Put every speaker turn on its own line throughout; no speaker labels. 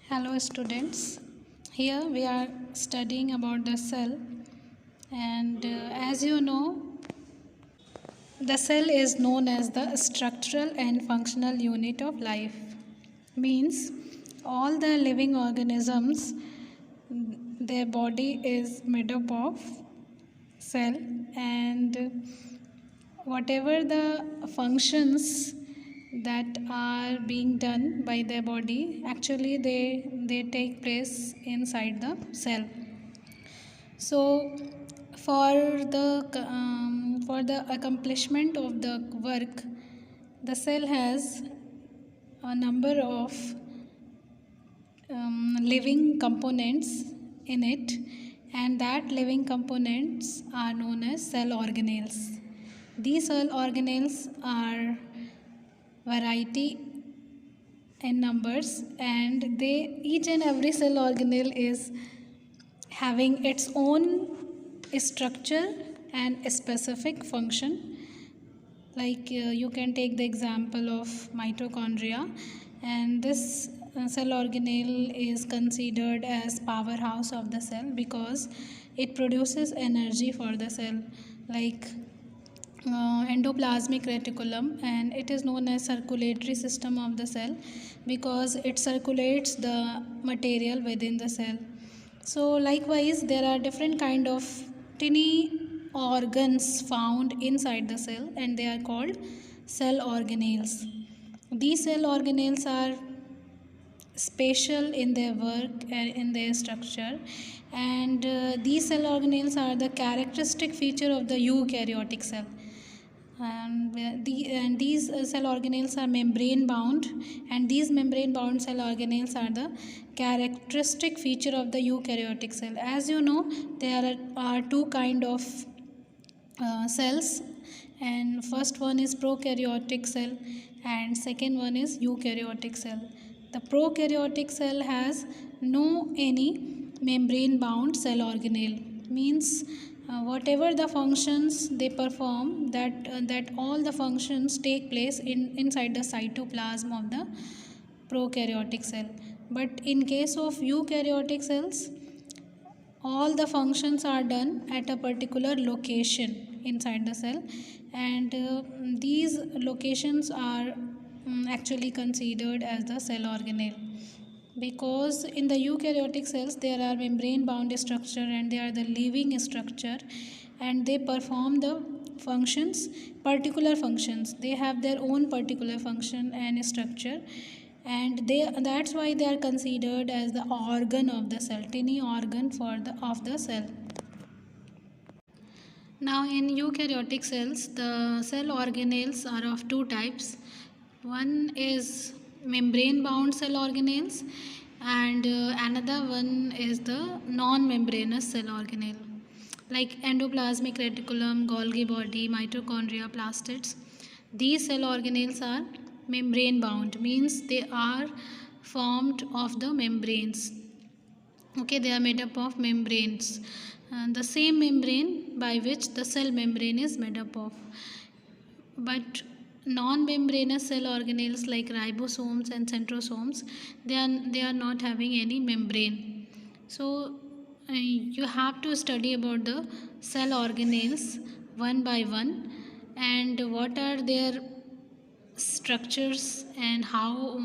Hello students, here we are studying about the cell and as you know the cell is known as the structural and functional unit of life. Means all the living organisms their body is made up of cell and whatever the functions that are being done by their body actually they take place inside the cell. So for the accomplishment of the work, the cell has a number of living components in it, and that living components are known as cell organelles. These cell organelles are variety in numbers, and they each and every cell organelle is having its own structure and a specific function. Like you can take the example of mitochondria, and this cell organelle is considered as powerhouse of the cell because it produces energy for the cell, like endoplasmic reticulum, and it is known as circulatory system of the cell because it circulates the material within the cell. So likewise there are different kind of tiny organs found inside the cell, and they are called cell organelles. These cell organelles are special in their work and in their structure, and these cell organelles are the characteristic feature of the eukaryotic cell. And these cell organelles are membrane bound, and these membrane bound cell organelles are the characteristic feature of the eukaryotic cell. As you know, there are two kind of cells, and first one is prokaryotic cell and second one is eukaryotic cell. The prokaryotic cell has no any membrane bound cell organelle, means whatever the functions they perform, that all the functions take place inside the cytoplasm of the prokaryotic cell. But in case of eukaryotic cells, all the functions are done at a particular location inside the cell, and these locations are actually considered as the cell organelle, because in the eukaryotic cells there are membrane bound structure and they are the living structure, and they perform the functions, particular functions. They have their own particular function and structure, and that's why they are considered as the organ of the cell, tiny organ for the of the cell. Now in eukaryotic cells the cell organelles are of two types. One is membrane bound cell organelles, and another one is the non membranous cell organelle, like endoplasmic reticulum, Golgi body, mitochondria, plastids. These cell organelles are membrane bound, means they are formed of the membranes. Okay, they are made up of membranes, and the same membrane by which the cell membrane is made up of. But non-membranous cell organelles like ribosomes and centrosomes, they are not having any membrane. So you have to study about the cell organelles one by one, and what are their structures and how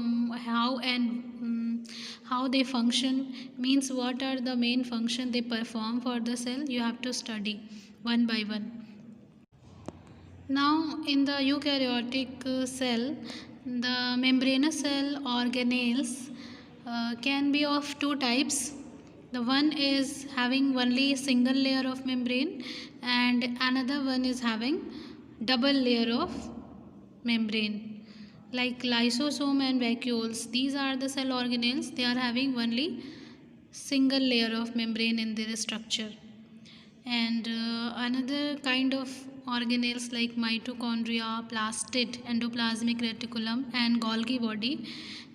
they function, means what are the main function they perform for the cell. You have to study one by one. Now in the eukaryotic cell, the membranous cell organelles can be of two types. The one is having only single layer of membrane, and another one is having double layer of membrane, like lysosome and vacuoles. These are the cell organelles, they are having only single layer of membrane in their structure. And another kind of organelles like mitochondria, plastid, endoplasmic reticulum and Golgi body,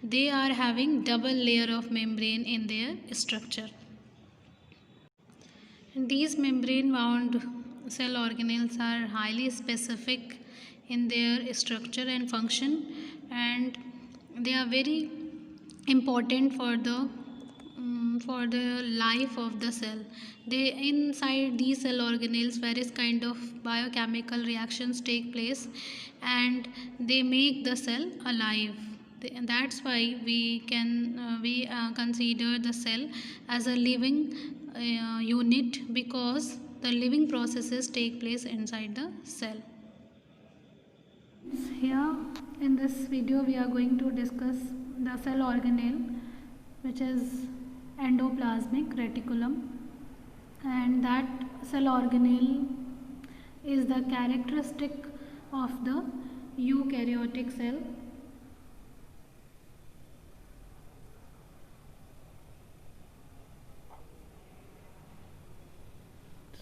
they are having double layer of membrane in their structure. And these membrane bound cell organelles are highly specific in their structure and function, and they are very important for the life of the cell. They inside these cell organelles various kind of biochemical reactions take place, and they make the cell alive. And that's why we consider the cell as a living unit, because the living processes take place inside the cell. Here in this video we are going to discuss the cell organelle, which is endoplasmic reticulum, and that cell organelle is the characteristic of the eukaryotic cell.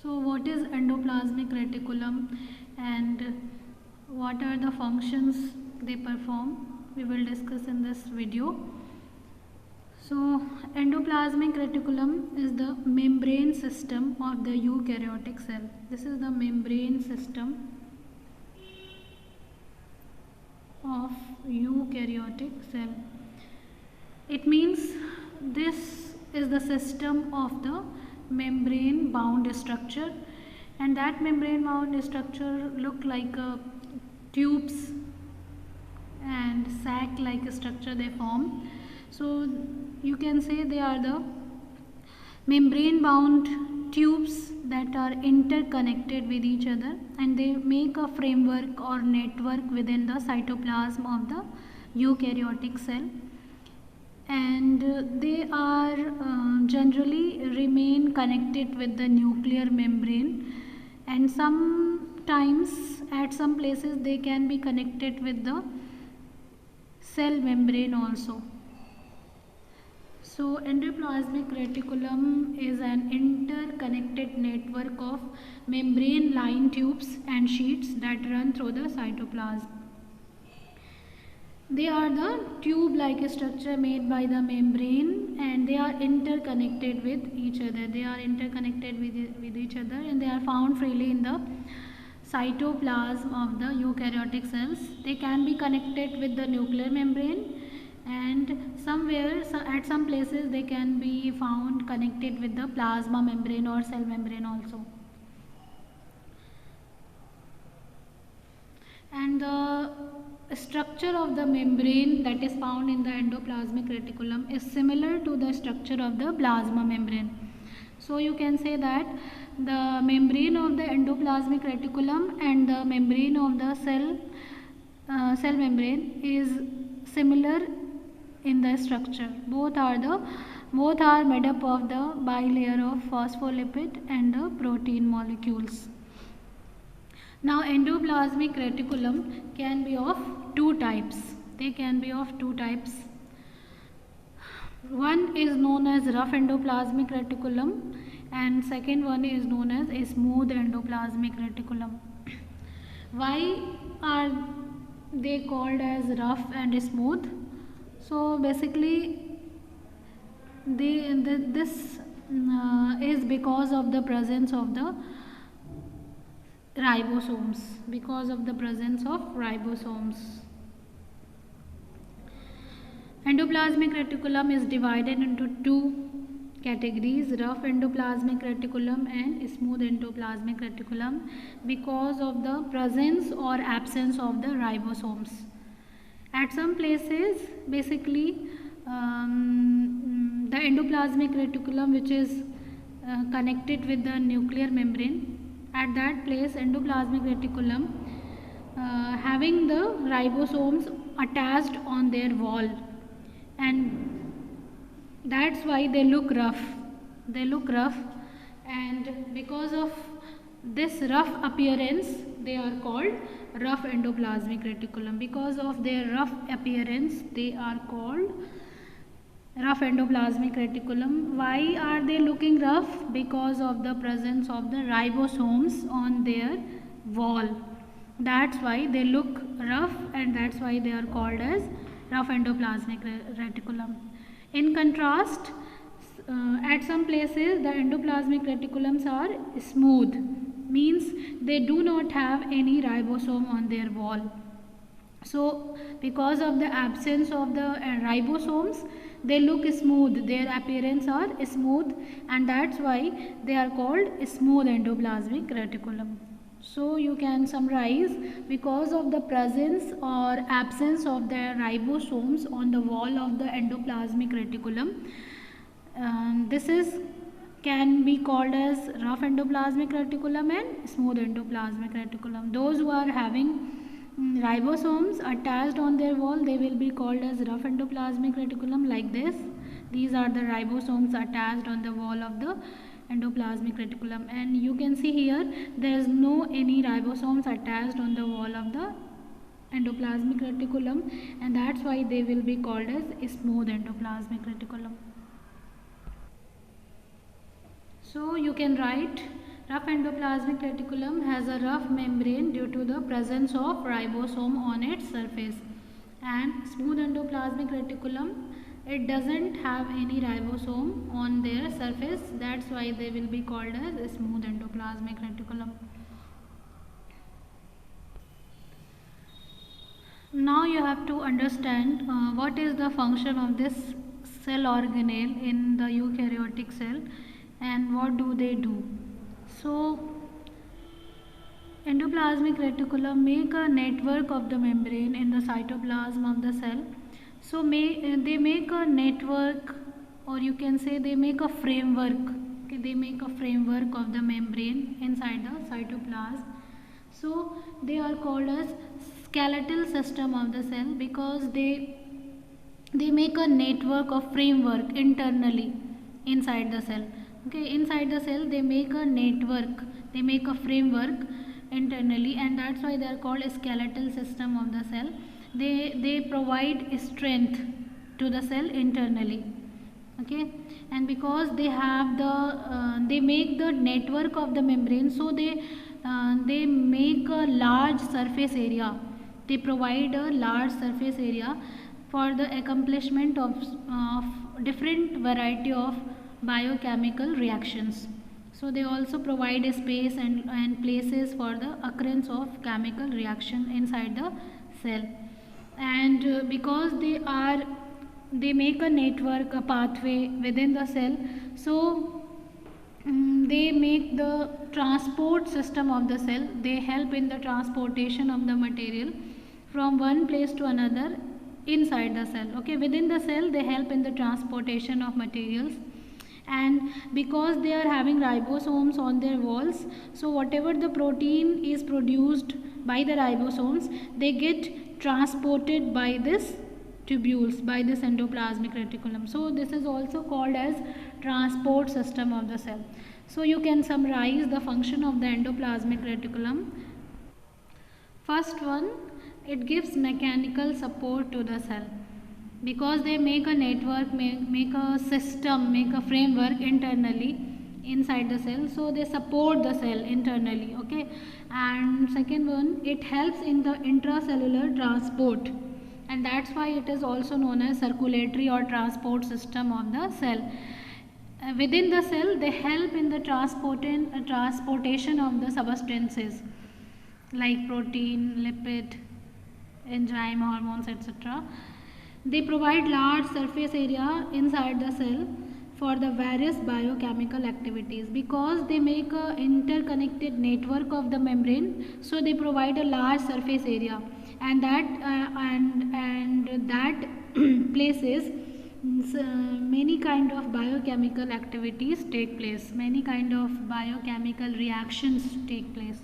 So what is endoplasmic reticulum and what are the functions they perform, we will discuss in this video. So endoplasmic reticulum is the membrane system of the eukaryotic cell. This is the membrane system of eukaryotic cell. It means this is the system of the membrane bound structure, and that membrane bound structure look like tubes and sac like structure they form. So you can say they are the membrane bound tubes that are interconnected with each other, and they make a framework or network within the cytoplasm of the eukaryotic cell, and they are generally remain connected with the nuclear membrane, and sometimes at some places they can be connected with the cell membrane also. So endoplasmic reticulum is an interconnected network of membrane lined tubes and sheets that run through the cytoplasm. They are the tube like structure made by the membrane, and they are interconnected with each other. They are interconnected with each other, and they are found freely in the cytoplasm of the eukaryotic cells. They can be connected with the nuclear membrane, and at some places they can be found connected with the plasma membrane or cell membrane also. And the structure of the membrane that is found in the endoplasmic reticulum is similar to the structure of the plasma membrane. So you can say that the membrane of the endoplasmic reticulum and the membrane of the cell membrane is similar in the structure. Both are made up of the bilayer of phospholipid and the protein molecules. Now endoplasmic reticulum can be of two types. They can be of two types. One is known as rough endoplasmic reticulum, and second one is known as a smooth endoplasmic reticulum. Why are they called as rough and smooth? So basically this is because of the presence of the ribosomes. Endoplasmic reticulum is divided into two categories, rough endoplasmic reticulum and smooth endoplasmic reticulum, because of the presence or absence of the ribosomes. At some places, basically the endoplasmic reticulum, which is connected with the nuclear membrane, at that place endoplasmic reticulum having the ribosomes attached on their wall, and that's why they look rough. And because of this rough appearance they are called rough endoplasmic reticulum. Because of their rough appearance they are called rough endoplasmic reticulum. Why are they looking rough? Because of the presence of the ribosomes on their wall. That's why they look rough, and that's why they are called as rough endoplasmic reticulum. In contrast, at some places the endoplasmic reticulums are smooth, means they do not have any ribosome on their wall. So because of the absence of the ribosomes, they look smooth, their appearance are smooth, and that's why they are called smooth endoplasmic reticulum. So you can summarize, because of the presence or absence of the ribosomes on the wall of the endoplasmic reticulum, this is can be called as rough endoplasmic reticulum and smooth endoplasmic reticulum. Those who are having ribosomes attached on their wall, they will be called as rough endoplasmic reticulum, like this. These are the ribosomes attached on the wall of the endoplasmic reticulum, and you can see here there is no any ribosomes attached on the wall of the endoplasmic reticulum, and that's why they will be called as smooth endoplasmic reticulum. So you can write, rough endoplasmic reticulum has a rough membrane due to the presence of ribosome on its surface, and smooth endoplasmic reticulum, it doesn't have any ribosome on their surface, that's why they will be called as smooth endoplasmic reticulum. Now you have to understand what is the function of this cell organelle in the eukaryotic cell and what do they do. So endoplasmic reticulum make a network of the membrane in the cytoplasm of the cell. So they make a network, or you can say they make a framework. Okay, they make a framework of the membrane inside the cytoplasm. So they are called as skeletal system of the cell because they make a network of framework internally inside the cell. Okay, inside the cell they make a network, they make a framework internally, and that's why they are called a skeletal system of the cell. They provide strength to the cell internally. Okay, and because they have the they make the network of the membrane, so they make a large surface area, they provide a large surface area for the accomplishment of different variety of biochemical reactions. So they also provide a space and places for the occurrence of chemical reaction inside the cell, and because they make a network, a pathway within the cell, so they make the transport system of the cell, they help in the transportation of the material from one place to another inside the cell. Okay, within the cell they help in the transportation of materials, and because they are having ribosomes on their walls, so whatever the protein is produced by the ribosomes, they get transported by this tubules, by this endoplasmic reticulum. So this is also called as transport system of the cell. So you can summarize the function of the endoplasmic reticulum. First one, it gives mechanical support to the cell because they make a network, make a system, make a framework internally inside the cell, so they support the cell internally. Okay, and second one, it helps in the intracellular transport, and that's why it is also known as circulatory or transport system of the cell. Within the cell they help in the transportation of the substances like protein, lipid, enzyme, hormones, etc. They provide large surface area inside the cell for the various biochemical activities because they make a interconnected network of the membrane, so they provide a large surface area, and that places many kind of biochemical activities take place, many kind of biochemical reactions take place.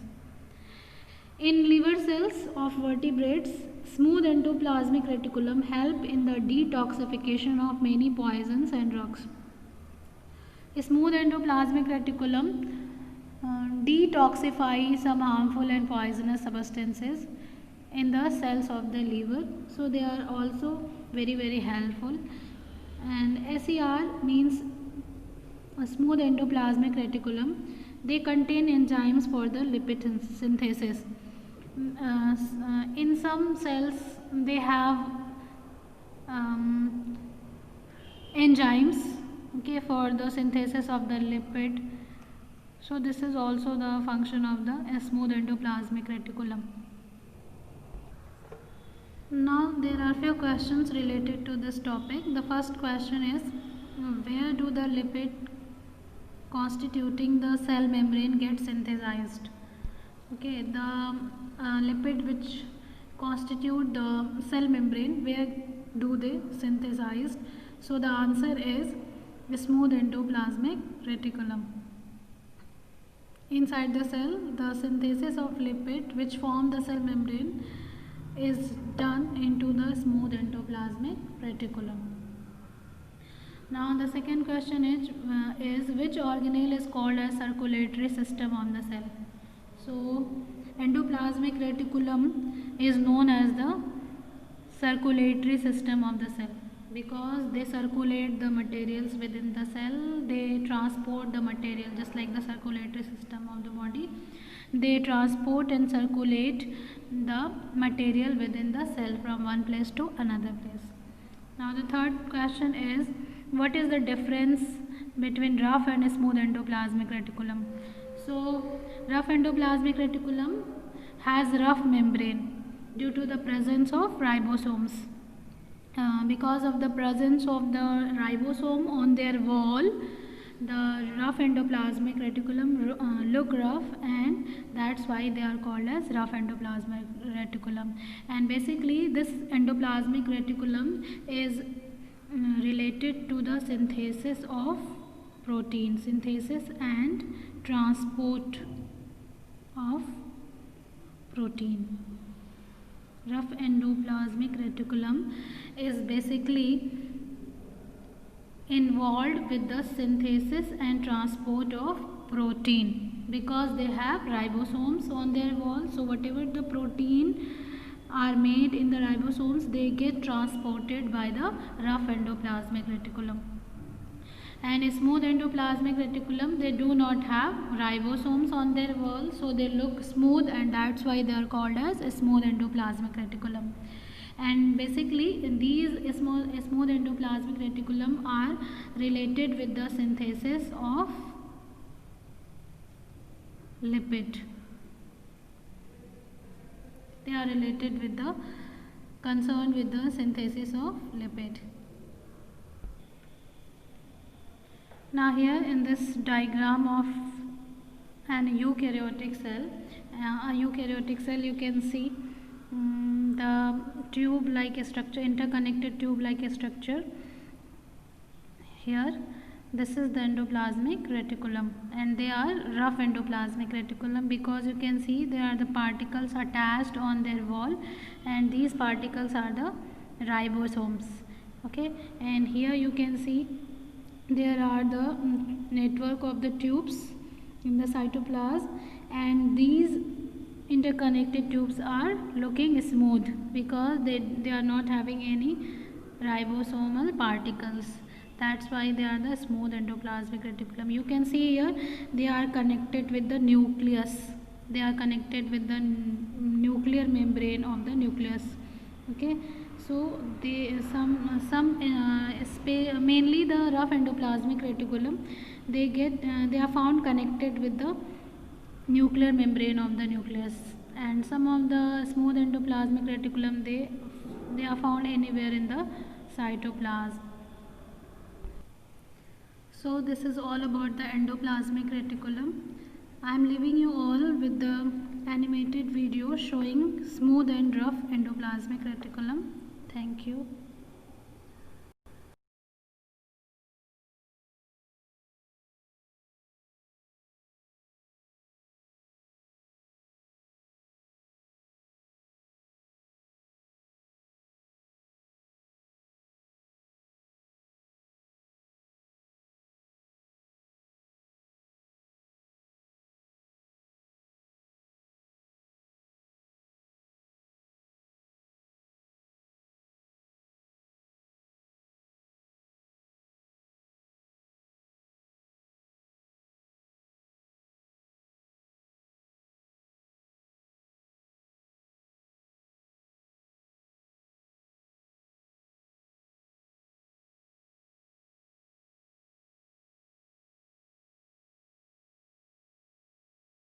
In liver cells of vertebrates, smooth endoplasmic reticulum help in the detoxification of many poisons and drugs. A smooth endoplasmic reticulum detoxifies some harmful and poisonous substances in the cells of the liver, so they are also very helpful. And SER means a smooth endoplasmic reticulum. They contain enzymes for the lipid synthesis. In some cells they have enzymes, okay, for the synthesis of the lipid. So this is also the function of the smooth endoplasmic reticulum. Now there are few questions related to this topic. The first question is, where do the lipid constituting the cell membrane get synthesized? Okay, the lipid which constitute the cell membrane, where do they synthesized? So the answer is smooth endoplasmic reticulum. Inside the cell, the synthesis of lipid which form the cell membrane is done into the smooth endoplasmic reticulum. Now the second question is which organelle is called as circulatory system of the cell? So endoplasmic reticulum is known as the circulatory system of the cell because they circulate the materials within the cell. They transport the material just like the circulatory system of the body. They transport and circulate the material within the cell from one place to another place. Now the third question is, what is the difference between rough and smooth endoplasmic reticulum? So rough endoplasmic reticulum has rough membrane due to the presence of ribosomes. Because of the presence of the ribosome on their wall, the rough endoplasmic reticulum look rough, and that's why they are called as rough endoplasmic reticulum. And basically this endoplasmic reticulum is related to the synthesis of protein, synthesis and transport of protein. Rough endoplasmic reticulum is basically involved with the synthesis and transport of protein because they have ribosomes on their wall. So whatever the protein are made in the ribosomes, they get transported by the rough endoplasmic reticulum. And smooth endoplasmic reticulum, they do not have ribosomes on their wall, so they look smooth, and that's why they are called as a smooth endoplasmic reticulum. And basically these smooth endoplasmic reticulum are related with the synthesis of lipid. They are related with the concerned with the synthesis of lipid. Now here in this diagram of an eukaryotic cell, you can see the tube-like structure, interconnected tube-like structure. Here, this is the endoplasmic reticulum, and they are rough endoplasmic reticulum because you can see there are the particles attached on their wall, and these particles are the ribosomes. Okay, and here you can see there are the network of the tubes in the cytoplasm, and these interconnected tubes are looking smooth because they are not having any ribosomal particles. That's why they are the smooth endoplasmic reticulum. You can see here they are connected with the nucleus. They are connected with the nuclear membrane of the nucleus. Okay, so they mainly the rough endoplasmic reticulum, they are found connected with the nuclear membrane of the nucleus, and some of the smooth endoplasmic reticulum they are found anywhere in the cytoplasm. So this is all about the endoplasmic reticulum. I am leaving you all with the animated video showing smooth and rough endoplasmic reticulum. Thank you.